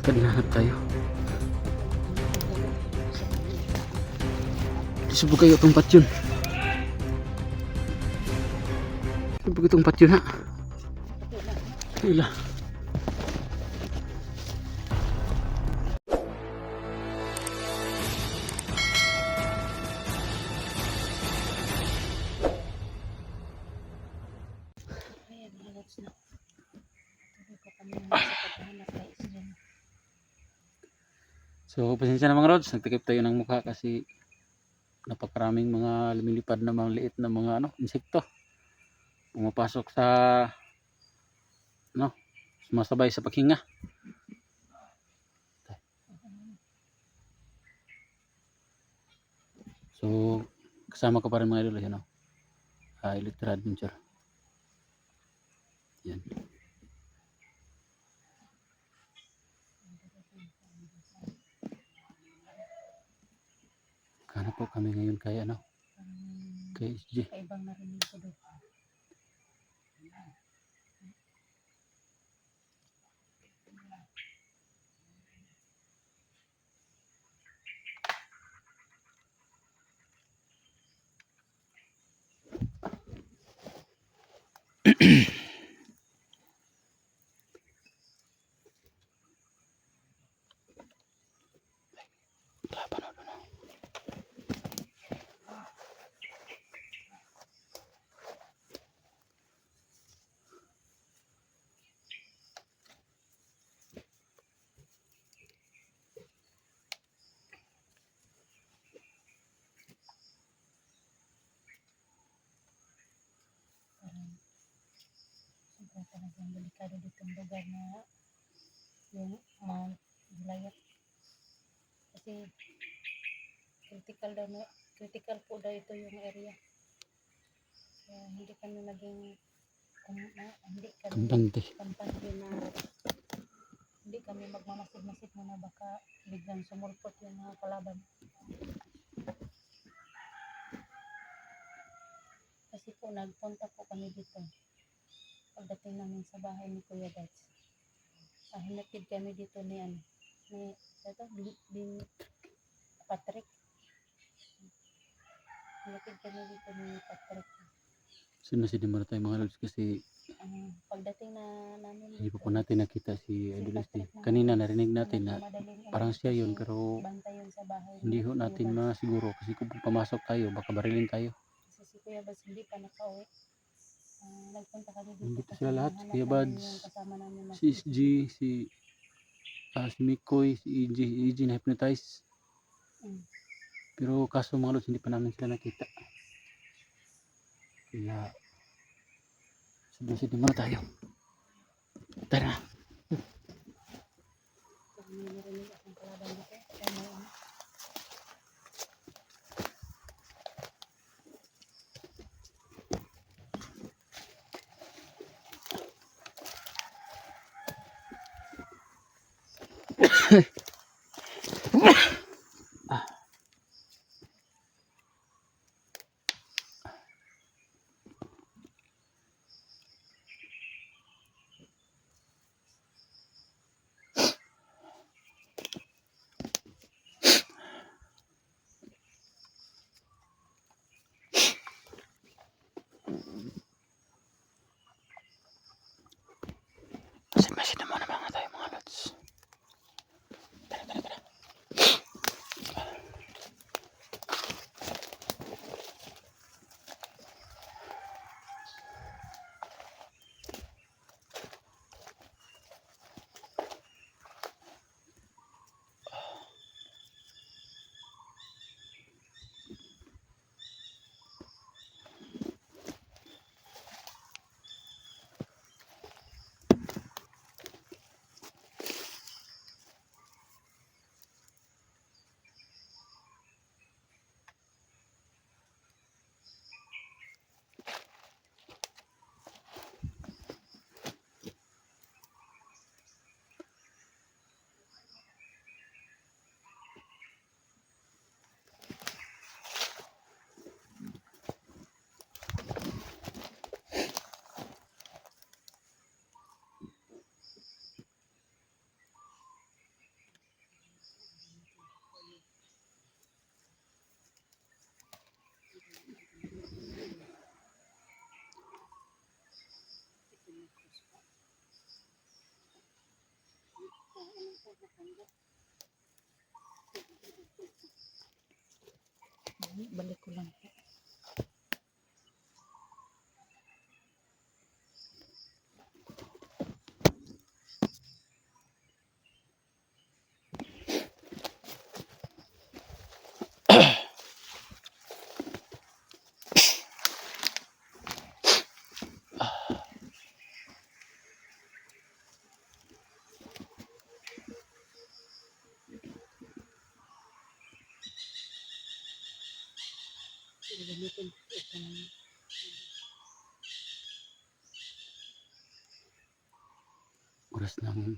Kanina tayo. Subok kayo itong patyon. Subok itong patyon ha. Ila. So, pasensya na mga rods, nagtakip tayo ng mukha kasi napakaraming mga lumilipad na mga liit na mga insekto. Pumapasok sa sumasabay sa paghinga. So, kasama ko pa rin mga idol, yan Electra Adventure. Yan. Kana po kami ngayon kay kay SG. Kaibang narinig ko doon. Sobrang talagang delikado ditong lugar na yung malayat. Kasi critical po daw ito yung area. Kaya hindi kami naging Kampante. kampante na hindi kami magmamasid-masid na baka biglang sumulpot yung mga kalaban. Kasi po nagpunta po kami dito pagdating namin sa bahay ni Kuya Dats. Hinatid kami dito ni Patrick. Hinatid kami dito ni Patrick. Sinasidi mo na tayo mga lods kasi Pagdating na namin hindi pa po natin nakita si Idol SG. Kanina narinig natin na parang siya yun pero hindi ho natin masiguro kasi kung pumasok tayo baka barilin tayo. Kasi si Kuya Bads hindi pa nakauwi. Nagpunta kami dito. Nandito sila lahat, Kuya Bads, si SG, si Mikoy, si EG na-hypnotize. Pero kaso mga lods, hindi pa namin sila nakita. Kaya, sabi muna tayo. Tara. Masin na muna mga tayo mga lods. Tara. Balik ko lang po. Gamitin ko ito naman. Oras ng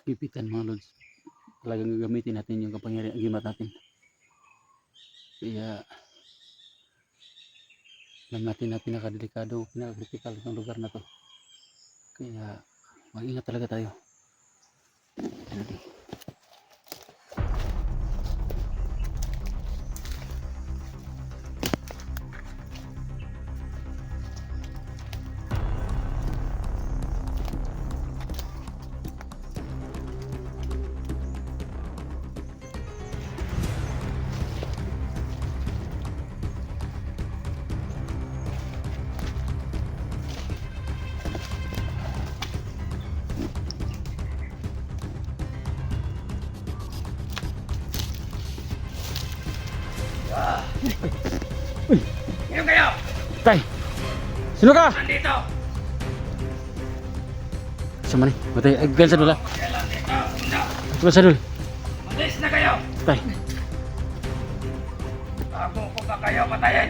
kagipitan mga lods. Talagang gagamitin natin yung kapangyarihan agimat natin. Kaya alam natin na pinakadelikado, pinakakritikal ng lugar na to. Kaya mag-ingat talaga tayo. Sino kayo? Tay! Sino ka? Nandito! Sama ni. Matay, aggal sa dula. Kailan dito? Hindi! Aggal sa dul. Malis na kayo! Tay! Bago ko pa kayo patayin!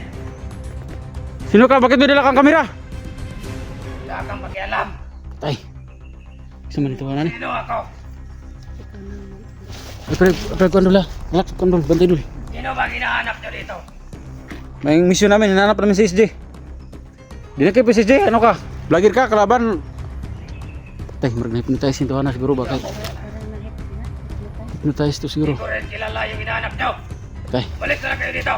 Sino ka? Bakit may dala kang kamera? Wala kang pakialam! Tay! Sama ni tawanan ni. Sino ako? Pre, kuan dula. Relax, kuan dul. Bantay dul. Sino ba hinahanap nyo dito? May mission namin, hinahanap namin si SJ. Di na kayo pa si SJ, ano ka? Vlogger ka, kalaban. Tay, marag na-hypnotize yung tawanan siguro baka. Parang nahit. Hypnotize to siguro. Hindi ko rin kilala yung hinahanap nyo! Tay, Malis na kayo dito!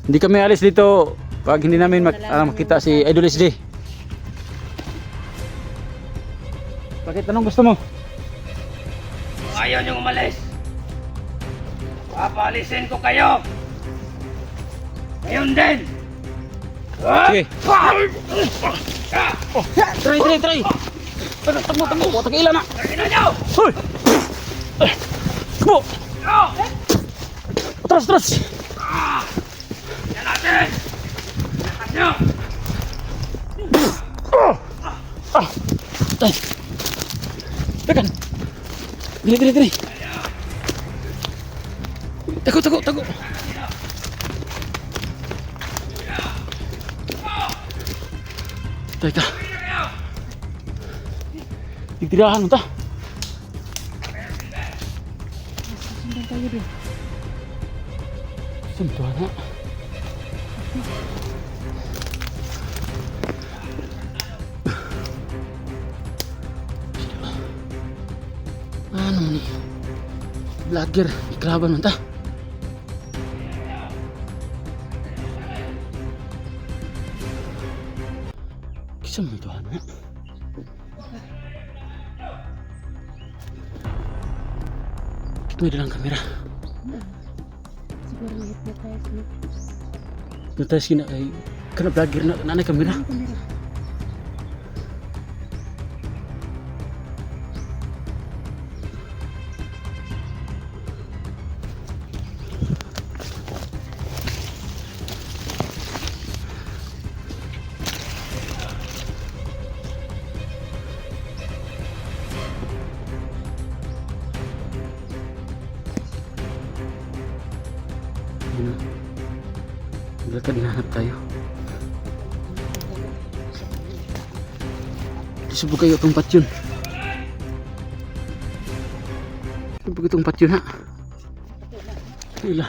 hindi kami alis dito pag hindi namin makita si Idol SJ. Bakit, anong gusto mo? Kung ayaw nyo umalis, papalisin ko kayo! Ngayon din! Sige. Oh, try. Takbo. Huwag takila na. Tingnan nyo! Hoy! Takbo! Yo! Atras! Yan natin! Lakas nyo! Tay! Tekan! Dili! Tago! Teka. Tigtirahan mo ta. Sundan tayo din. Sumtuhan na. Ano ni? Vlogger, iklaban mo ta. Sumtuhan na. May dalang kamera. Siguro na-hypnotize mo. Hypnotize kina ay kana vlogger na nanay kamera. Ang kamera. Lakad hinahanap tayo. Subok kayo itong patyon. Subok itong patyon ha. Ila.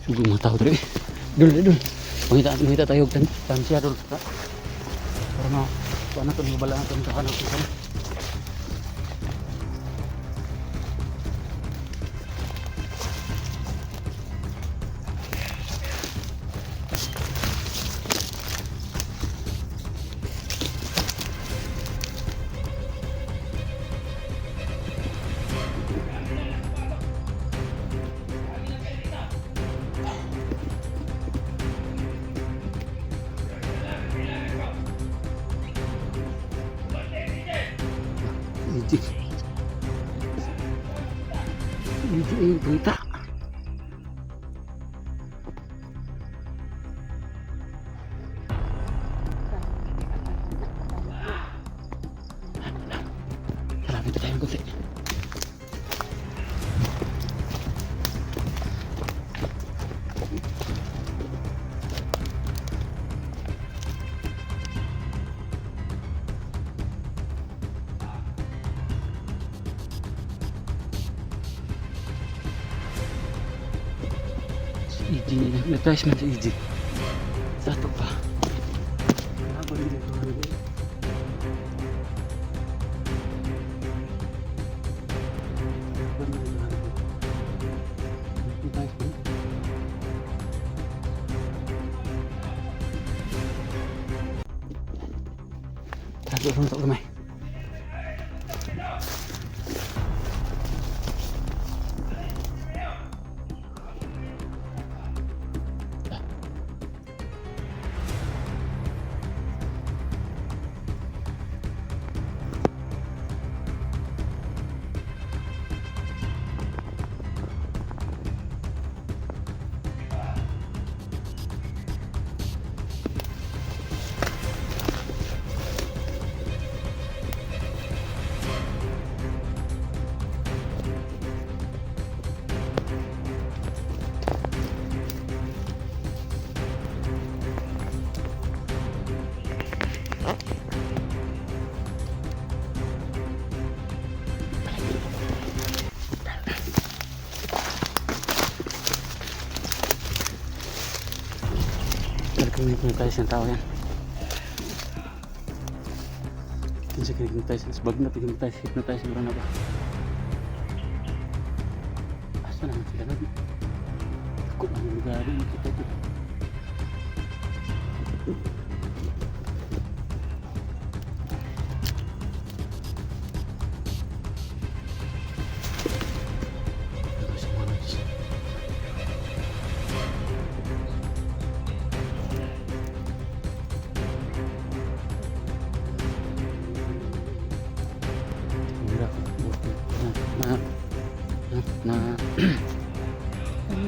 Subok mga tao dali. Dul. Mangita tayo tansya dul. Para ma paano ito nabala natin sa hanap ko. EJ. EJ yung punta. Malapit na tayo kunti. Si EJ, nag-touch man si EJ. Satu pa. Kenapa dia keluar ni? Kenapa dia keluar ni? Nag-touch man. Satu orang tak ramai. Nag-hypnotize yung tao yan. Ito siya hypnotize. Sabag na hypnotize. Hypnotize siguro na ba? Asa naman sila na? Ako lang yung lugar yung makita ito. Ito si Manoj. Ano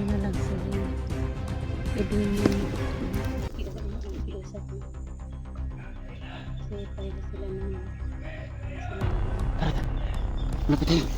na lang sila. Edwin yung iusap mo. Kasi pareho sila naman. Lapit tayo.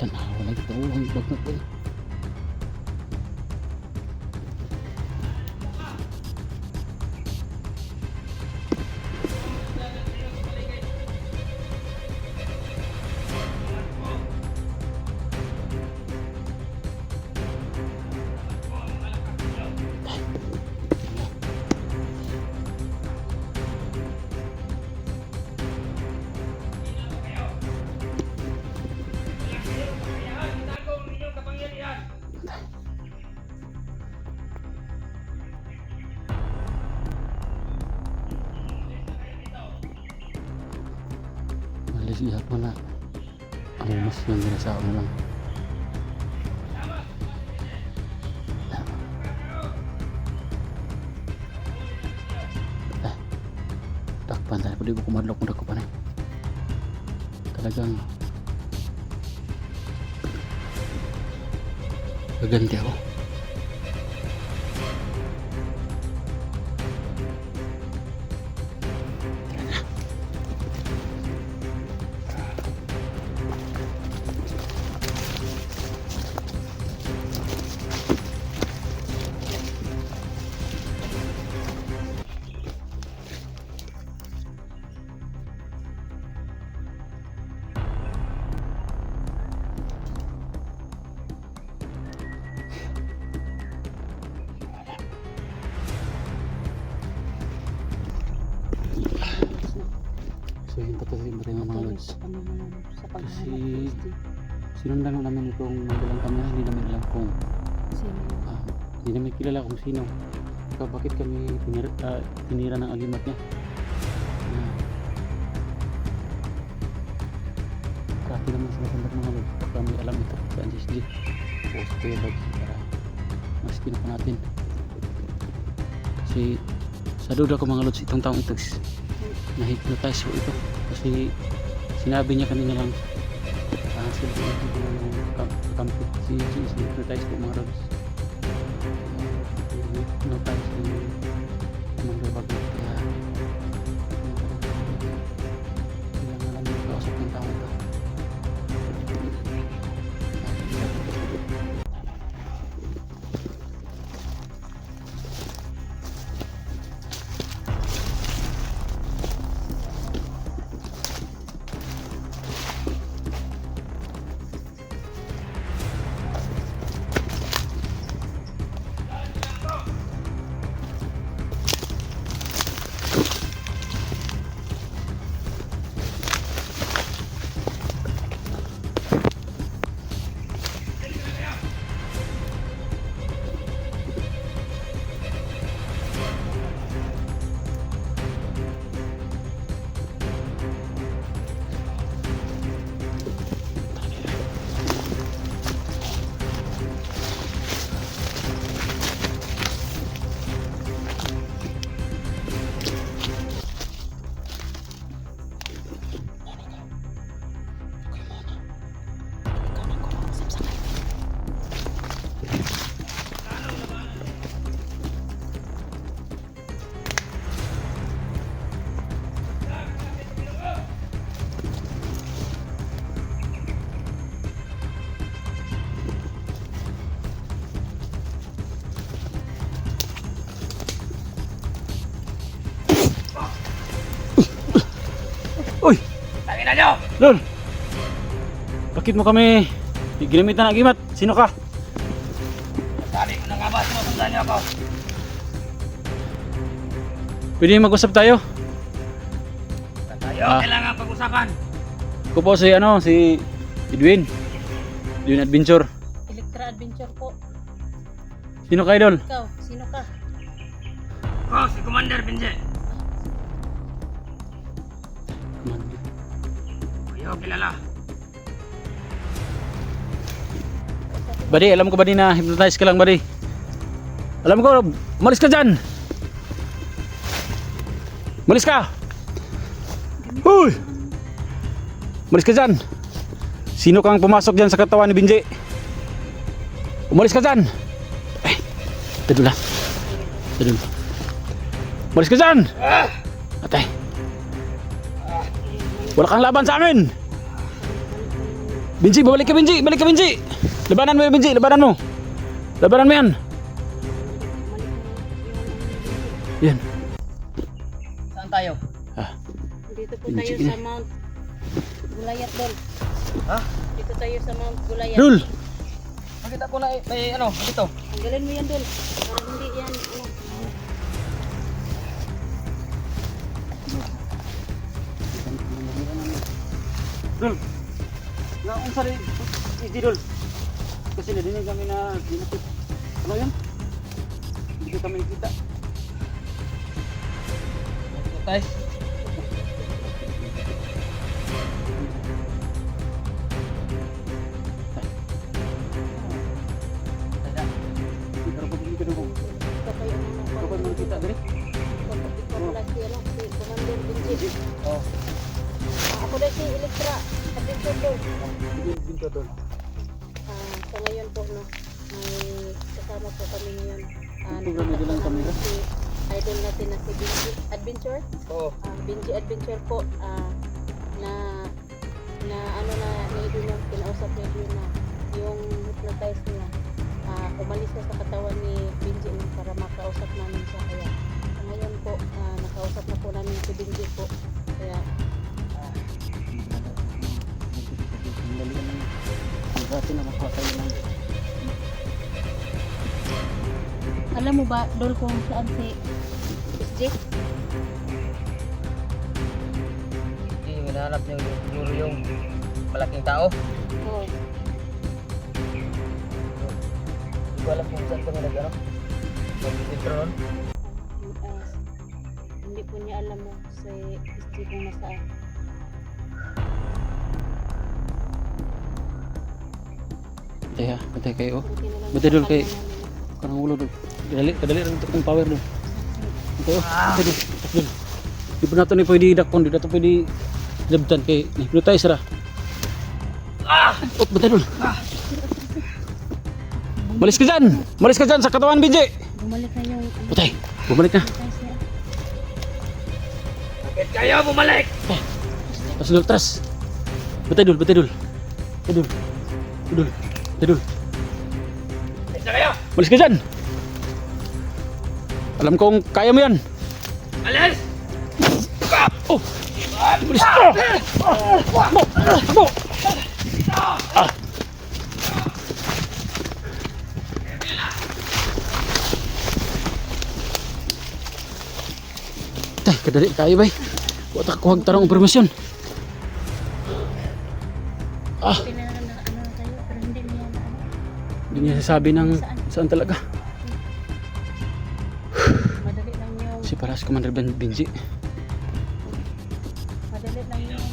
Tanawa lang ito. Ang bag na ito. Lihat mana ang mas yang binasa ko na lang. Takpan tayo po di ko kumadlok mo ko pa na. Talagang gaganti ako. matay mga Tuloy lods. po kami ngayon sa paghahanap Kasi ni SG. sinundan namin itong magdalang camera, hindi namin alam kung Sino yun? hindi namin kilala kung sino. Saka bakit kami tinira ng alimat niya. Kasi naman sinasambat mga lods. Baka may alam ito sa NSG o sa Kuya Buds para maspin pa natin. Kasi sa duda ko mga lods, itong taong ito na-hypnotize ko ito. Kasi sinabi niya kanina lang sila kakampi si hypnotize ko mga lods. Hypnotize yung mga bago. Kaya kailangan lang yung kausap ng tao ito. Uy! Tangin na nyo! Lol! Bakit mo kami ginamitan ng gimat? Sino ka? Sabi ko na nga ba, sinusundan niyo ako. Pwede mag-usap tayo? Tayo, kailangan pag-usapan. Ako po si Edwin. Edwin Adventure. Electra Adventure po. Sino ka, idol? Ikaw, sino ka? Oh, si Commander Benje. Kayo kilala. Buddy, alam ko buddy na hypnotize ka lang buddy. Alam ko, umalis ka dyan! Umalis ka! Huy! Umalis ka dyan! Sino kang pumasok dyan sa katawan ni Binji? Umalis ka dyan! Ay, tadul lang. Tadul. Umalis ka dyan! Atay. Wala kang laban sa amin! Binji, babalik ka Binji! Balik ka Binji! Labanan mo yung Binji! Labanan mo! Labanan mo yan! Yan. Saan tayo? Dito po Binji tayo na. sa Mount Gulayat, Dol. Ha? Dito tayo sa Mount Gulayat. Dul! Makita ko na may ano, dito. Tanggalin mo yan, Dol. Para hindi yan, ano. Dul! Naong sari, easy Dul. Kasi nadinig kami na dinapit. Ano yun? Hindi ko kami nakita. Guys, Pero pag hindi ka dugong, Ito kayo ang mga kapag mo nakita dali. Ikaw pala si, ano, si Commander Benji. oh, Ako na si Electra Adventure, Dol. Binto Dul. So ngayon po, no, may kasama po kami ngayon. Ito ba may dalang kamera? Si idol natin na si Benji Adventure. oh. Benji Adventure po, na ano na ni na kinausap ni Edwin na yung hypnotize niya, umalis na sa katawan ni Benji no, para makausap namin siya. Kaya ngayon po, nakausap na po namin si Benji po. Kaya Dali lang. Dati na makuha tayo ng alam mo ba, Dol, kung saan si SJ? Hindi, hinahanap niyo siguro yung malaking tao. Oo. Hindi ko alam kung saan kami nag-ano. Mag-intro nun. Ah, hindi po niya alam mo sa street kung nasaan. Patay kayo. Buti na lang Buti dul kay- nakakalaman namin. Karang ulo dul. Kadali rin ito kong power dul. Patay patay dul. Dul. Di pa nato ni pwede dakpon, di nato pwede labtan kay ni tayo sira. Oh, patay dul. Malis ka dyan! Malis ka dyan sa katawan, BJ! Bumalik na yung Patay! Bumalik na. tayo siya. Bakit kayo bumalik? Tapos dul, tras! Patay dul, patay dul. Patay dul. Patay dul. Patay dul. Isa kayo! Malis ka dyan! Alam kong kaya mo yan! Alis! Oh! Malis! Mo! Tay, kadali kayo bay. Wata ko tarong impormasyon. Pinangan na ano tayo, pero hindi niya na ano. Hindi niya sasabi ng saan talaga. Madali lang yung Si Paras Commander Benji. madali lang yung